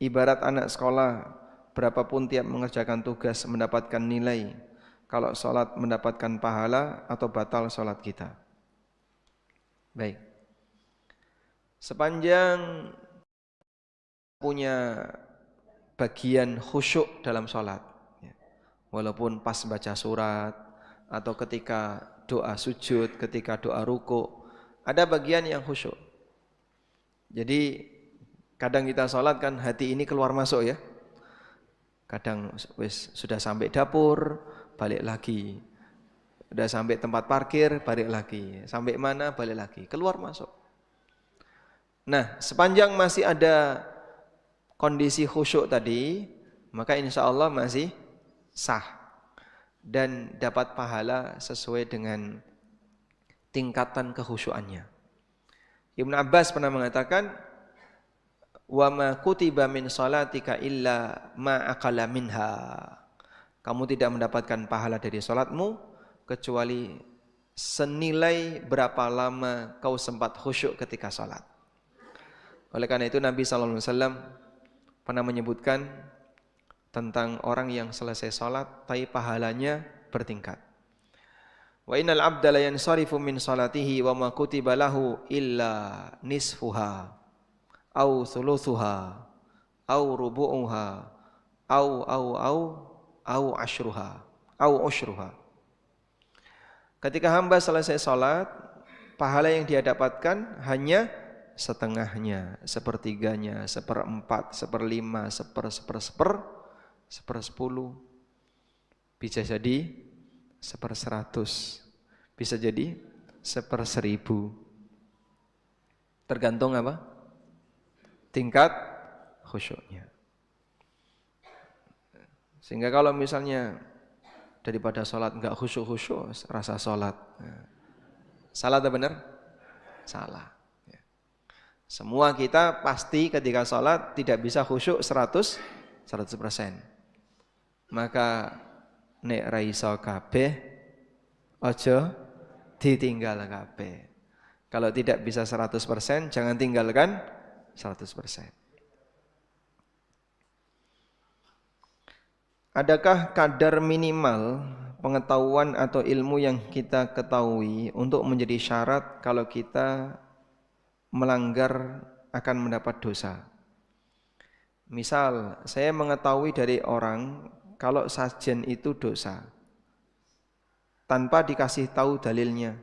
Ibarat anak sekolah, berapapun tiap mengerjakan tugas mendapatkan nilai. Kalau sholat mendapatkan pahala atau batal sholat kita. Baik. Sepanjang punya bagian khusyuk dalam sholat, walaupun pas baca surat atau ketika doa sujud, ketika doa ruku, ada bagian yang khusyuk. Jadi kadang kita sholat kan hati ini keluar masuk ya. Kadang sudah sampai dapur, balik lagi. Sudah sampai tempat parkir, balik lagi. Sampai mana, balik lagi. Keluar masuk. Nah, sepanjang masih ada kondisi khusyuk tadi, maka insya Allah masih sah. Dan dapat pahala sesuai dengan tingkatan kekhusyuannya. Ibnu Abbas pernah mengatakan, wa ma kutiba min salatika illa ma aqala minha. Kamu tidak mendapatkan pahala dari salatmu kecuali senilai berapa lama kau sempat khusyuk ketika sholat. Oleh karena itu Nabi SAW pernah menyebutkan tentang orang yang selesai sholat tapi pahalanya bertingkat. Wa innal abda la yansarifu min salatihi wa ma kutiba lahu illa nisfuha au thuluthuha au rubu'uha au ushruha. Ketika hamba selesai sholat, pahala yang dia dapatkan hanya setengahnya, sepertiganya, seperempat, seperlima, sepersepuluh. Bisa jadi seperseratus, bisa jadi seperseribu. Tergantung apa? Tingkat khusyuknya. Sehingga kalau misalnya daripada sholat enggak khusyuk-khusyuk, rasa sholat. Salah atau benar? Salah. Semua kita pasti ketika sholat tidak bisa khusyuk 100%. Maka nek ra iso kabeh aja ditinggal kabeh. Kalau tidak bisa 100%, jangan tinggalkan 100%. Adakah kadar minimal pengetahuan atau ilmu yang kita ketahui untuk menjadi syarat kalau kita melanggar akan mendapat dosa? Misal, saya mengetahui dari orang kalau sajen itu dosa tanpa dikasih tahu dalilnya.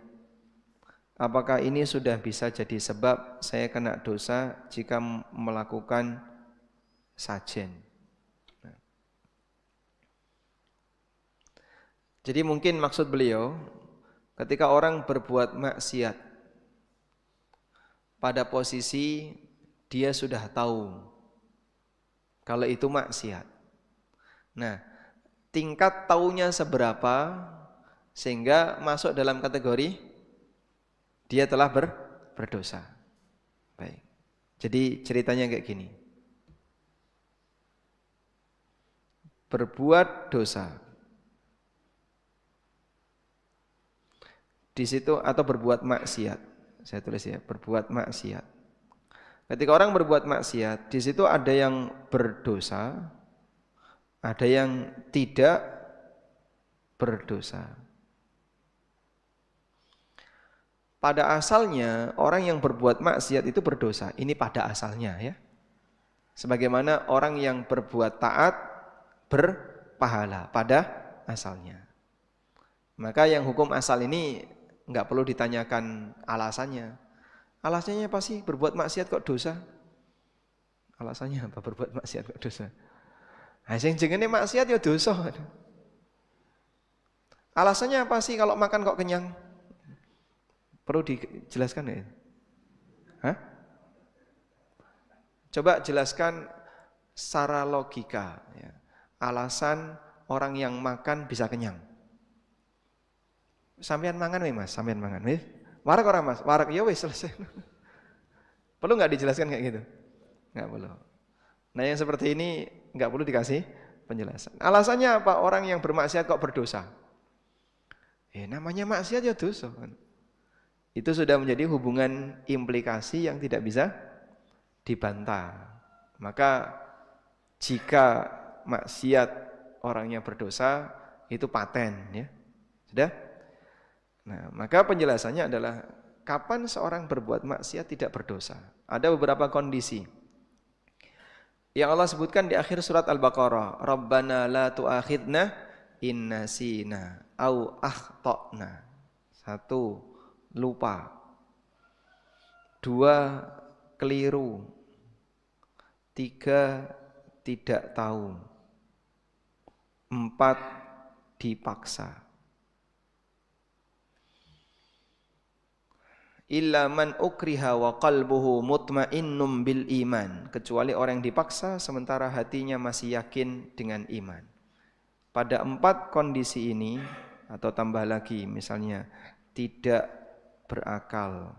Apakah ini sudah bisa jadi sebab saya kena dosa jika melakukan sajen? Jadi mungkin maksud beliau ketika orang berbuat maksiat pada posisi dia sudah tahu kalau itu maksiat. Nah, tingkat taunya seberapa sehingga masuk dalam kategori dia telah berdosa. Baik. Jadi ceritanya kayak gini. Berbuat dosa. Di situ atau berbuat maksiat. Saya tulis ya, berbuat maksiat. Ketika orang berbuat maksiat, di situ ada yang berdosa, ada yang tidak berdosa. Pada asalnya orang yang berbuat maksiat itu berdosa. Ini pada asalnya ya. Sebagaimana orang yang berbuat taat berpahala pada asalnya. Maka yang hukum asal ini enggak perlu ditanyakan alasannya. Alasannya apa sih berbuat maksiat kok dosa? Alasannya apa berbuat maksiat kok dosa? Nah, sing jenenge maksiat ya dosa. Alasannya apa sih kalau makan kok kenyang? Perlu dijelaskan ya? Hah? Coba jelaskan secara logika ya. Alasan orang yang makan bisa kenyang. Sampean mangan weh Mas, sampean mangan weh. Warak orang Mas, warak ya weh selesai. Perlu nggak dijelaskan kayak gitu? Nggak perlu. Nah yang seperti ini nggak perlu dikasih penjelasan. Alasannya apa? Orang yang bermaksiat kok berdosa? Namanya maksiat ya dosa. Itu sudah menjadi hubungan implikasi yang tidak bisa dibantah. Maka jika maksiat orangnya berdosa itu paten ya. Sudah? Nah, maka penjelasannya adalah kapan seorang berbuat maksiat tidak berdosa. Ada beberapa kondisi yang Allah sebutkan di akhir surat Al-Baqarah. Rabbana la tu'akhidna in nasina au akhtana. 1, lupa. 2, keliru. 3, tidak tahu. 4, dipaksa. Illa man ukriha wa qalbuhu mutmainnum bil iman, kecuali orang yang dipaksa sementara hatinya masih yakin dengan iman. Pada 4 kondisi ini atau tambah lagi misalnya tidak berakal,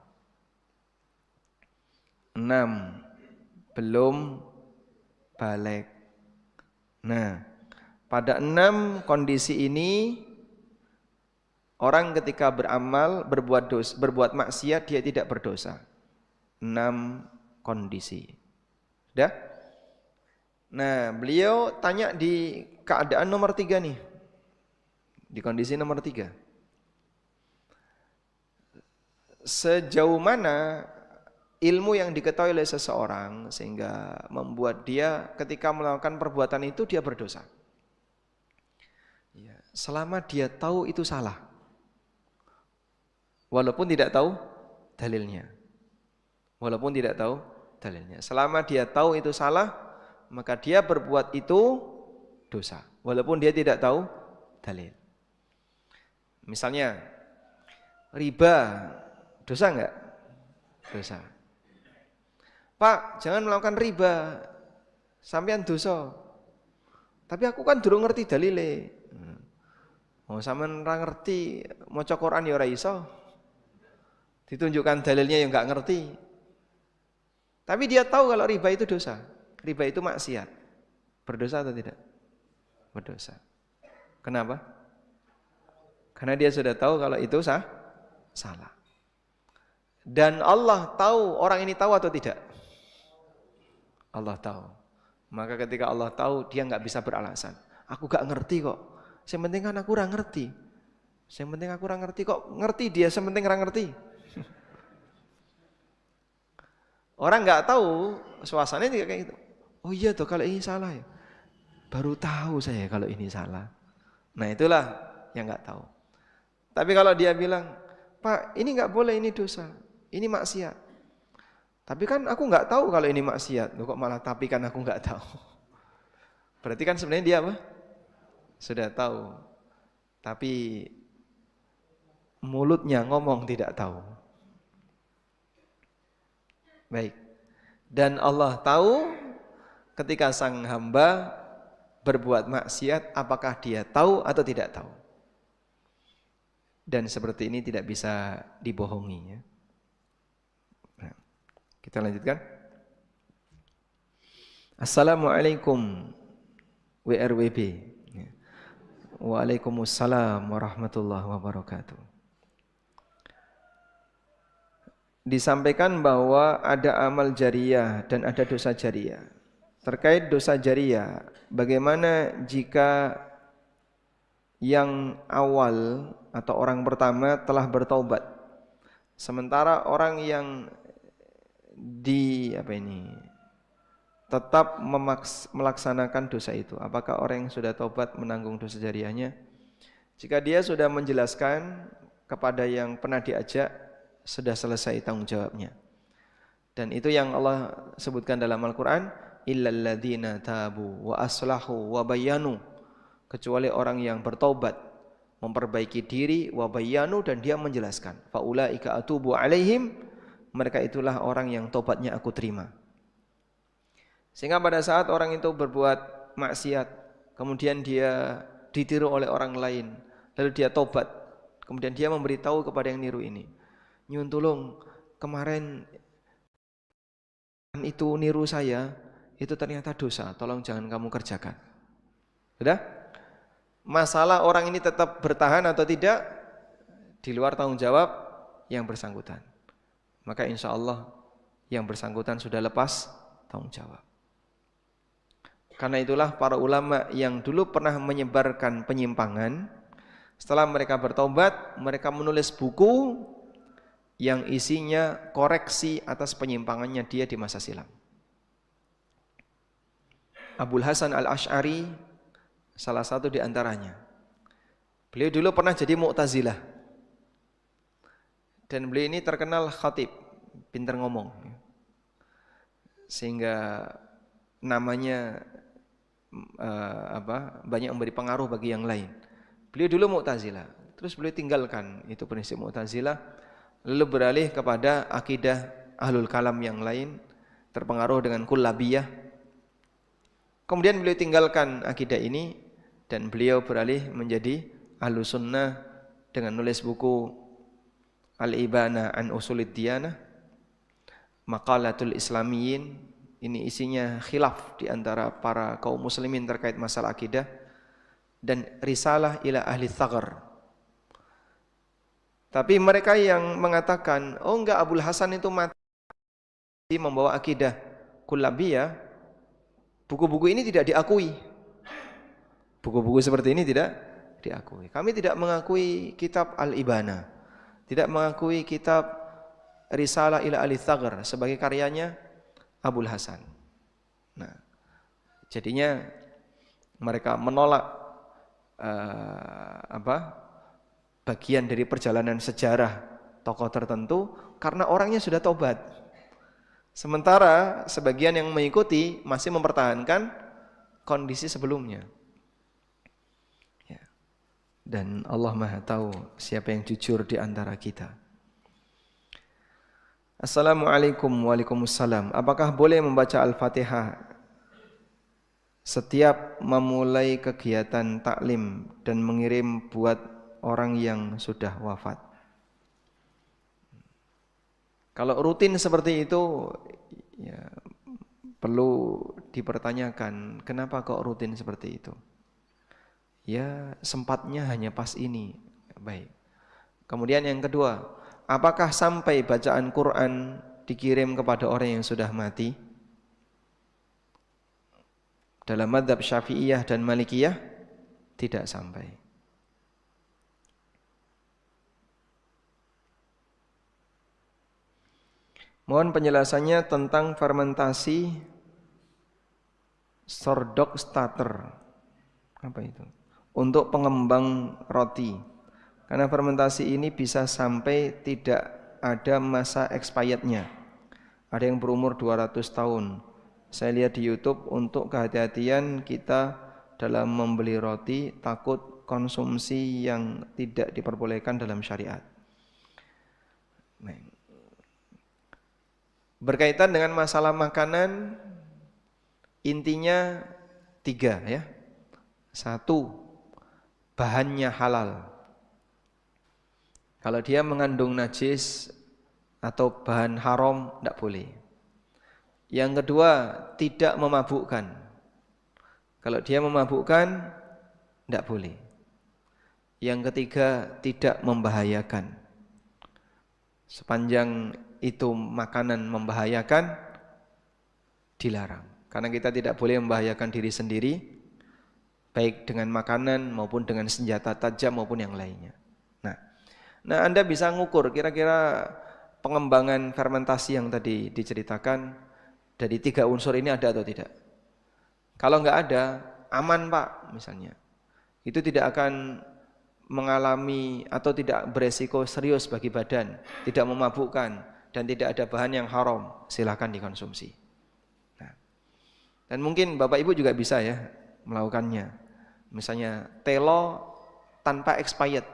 6 belum balik. Nah, pada 6 kondisi ini Orang ketika beramal, berbuat maksiat, dia tidak berdosa. 6 kondisi. Sudah? Nah, beliau tanya di keadaan nomor 3 nih. Di kondisi nomor 3. Sejauh mana ilmu yang diketahui oleh seseorang sehingga membuat dia ketika melakukan perbuatan itu dia berdosa. Ya, selama dia tahu itu salah. Walaupun tidak tahu dalilnya. Walaupun tidak tahu dalilnya. Selama dia tahu itu salah, maka dia berbuat itu dosa. Walaupun dia tidak tahu dalil. Misalnya, riba, dosa enggak? Dosa. Pak, jangan melakukan riba. Sampean dosa. Tapi aku kan durung ngerti dalile. Oh, sampean ora ngerti maca Quran ya ora iso. Ditunjukkan dalilnya yang enggak ngerti. Tapi dia tahu kalau riba itu dosa. Riba itu maksiat. Berdosa atau tidak? Berdosa. Kenapa? Karena dia sudah tahu kalau itu salah. Dan Allah tahu orang ini tahu atau tidak? Allah tahu. Maka ketika Allah tahu, dia enggak bisa beralasan. Aku enggak ngerti kok. Yang penting kan aku ora ngerti. Yang penting aku ora ngerti kok. Ngerti dia, yang penting ora ngerti. Orang nggak tahu, suasananya juga kayak gitu. Oh iya tuh kalau ini salah ya. Baru tahu saya kalau ini salah. Nah itulah yang nggak tahu. Tapi kalau dia bilang, Pak ini nggak boleh, ini dosa, ini maksiat. Tapi kan aku nggak tahu kalau ini maksiat. Loh, kok malah tapi kan aku nggak tahu. Berarti kan sebenarnya dia apa? Sudah tahu. Tapi mulutnya ngomong tidak tahu. Baik. Dan Allah tahu ketika sang hamba berbuat maksiat apakah dia tahu atau tidak tahu. Dan seperti ini tidak bisa dibohongi ya. Nah, kita lanjutkan. Assalamualaikum WRWB. Waalaikumsalam warahmatullahi wabarakatuh. Disampaikan bahwa ada amal jariyah dan ada dosa jariyah. Terkait dosa jariyah, bagaimana jika yang awal atau orang pertama telah bertaubat, sementara orang yang tetap melaksanakan dosa itu, apakah orang yang sudah taubat menanggung dosa jariyahnya? Jika dia sudah menjelaskan kepada yang pernah diajak, sudah selesai tanggung jawabnya. Dan itu yang Allah sebutkan dalam Al-Quran, illal ladzina tabu wa aslahu wa bayyanu, kecuali orang yang bertaubat, memperbaiki diri, wa bayyanu, dan dia menjelaskan. Fa ulaika atubu alaihim, mereka itulah orang yang taubatnya aku terima. Sehingga pada saat orang itu berbuat maksiat, kemudian dia ditiru oleh orang lain, lalu dia taubat, kemudian dia memberitahu kepada yang niru ini, nyun tulung, kemarin itu niru saya, itu ternyata dosa, tolong jangan kamu kerjakan. Sudah? Masalah orang ini tetap bertahan atau tidak, di luar tanggung jawab yang bersangkutan. Maka insya Allah yang bersangkutan sudah lepas tanggung jawab. Karena itulah para ulama yang dulu pernah menyebarkan penyimpangan, setelah mereka bertobat, mereka menulis buku yang isinya koreksi atas penyimpangannya dia di masa silam. Abul Hasan Al-Asy'ari salah satu di antaranya. Beliau dulu pernah jadi Mu'tazilah. Dan beliau ini terkenal khatib, pintar ngomong. Sehingga namanya banyak memberi pengaruh bagi yang lain. Beliau dulu Mu'tazilah, terus beliau tinggalkan itu prinsip Mu'tazilah, lalu beralih kepada akidah Ahlul Kalam yang lain, terpengaruh dengan Kullabiyah. Kemudian beliau tinggalkan akidah ini dan beliau beralih menjadi Ahlus Sunnah dengan nulis buku Al-Ibana an Usulid Diyanah, Maqalatul Islamiyyin. Ini isinya khilaf di antara para kaum muslimin terkait masalah akidah, dan Risalah ila Ahli Tsaghar. Tapi mereka yang mengatakan, oh enggak, Abul Hasan itu mati membawa akidah kullabiyah, buku-buku ini tidak diakui. Buku-buku seperti ini tidak diakui. Kami tidak mengakui kitab Al-Ibana, tidak mengakui kitab Risalah ila Ali Thagr sebagai karyanya Abul Hasan. Nah, jadinya mereka menolak bagian dari perjalanan sejarah tokoh tertentu karena orangnya sudah tobat. Sementara sebagian yang mengikuti masih mempertahankan kondisi sebelumnya. Ya. Dan Allah Maha tahu siapa yang jujur di antara kita. Assalamualaikum. Waalaikumsalam. Apakah boleh membaca Al-Fatihah setiap memulai kegiatan taklim dan mengirim buat orang yang sudah wafat? Kalau rutin seperti itu, ya perlu dipertanyakan, kenapa kok rutin seperti itu? Ya sempatnya hanya pas ini. Baik. Kemudian yang kedua, apakah sampai bacaan Quran dikirim kepada orang yang sudah mati? Dalam mazhab Syafi'iyah dan Malikiyah tidak sampai. Mohon penjelasannya tentang fermentasi sourdough starter. Apa itu? Untuk pengembang roti. Karena fermentasi ini bisa sampai tidak ada masa expirednya. Ada yang berumur 200 tahun. Saya lihat di YouTube, untuk kehati-hatian kita dalam membeli roti, takut konsumsi yang tidak diperbolehkan dalam syariat. Berkaitan dengan masalah makanan, intinya 3 ya. 1, bahannya halal. Kalau dia mengandung najis atau bahan haram, tidak boleh. Yang kedua, tidak memabukkan. Kalau dia memabukkan, tidak boleh. Yang ketiga, tidak membahayakan. Sepanjang itu makanan membahayakan, dilarang. Karena kita tidak boleh membahayakan diri sendiri, baik dengan makanan maupun dengan senjata tajam maupun yang lainnya. Nah, Anda bisa ngukur kira-kira pengembangan fermentasi yang tadi diceritakan dari 3 unsur ini ada atau tidak. Kalau enggak ada, aman Pak misalnya. Itu tidak akan mengalami atau tidak beresiko serius bagi badan, tidak memabukkan dan tidak ada bahan yang haram, silakan dikonsumsi. Nah, dan mungkin Bapak Ibu juga bisa ya melakukannya. Misalnya telo tanpa expired.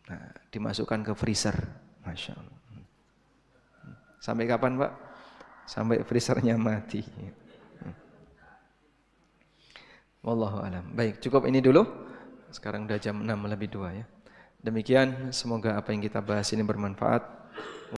Nah, dimasukkan ke freezer. Masya Allah. Sampai kapan Pak? Sampai freezernya mati. Wallahu alam. Baik, cukup ini dulu. Sekarang udah jam 6 lebih 2 ya. Demikian, semoga apa yang kita bahas ini bermanfaat.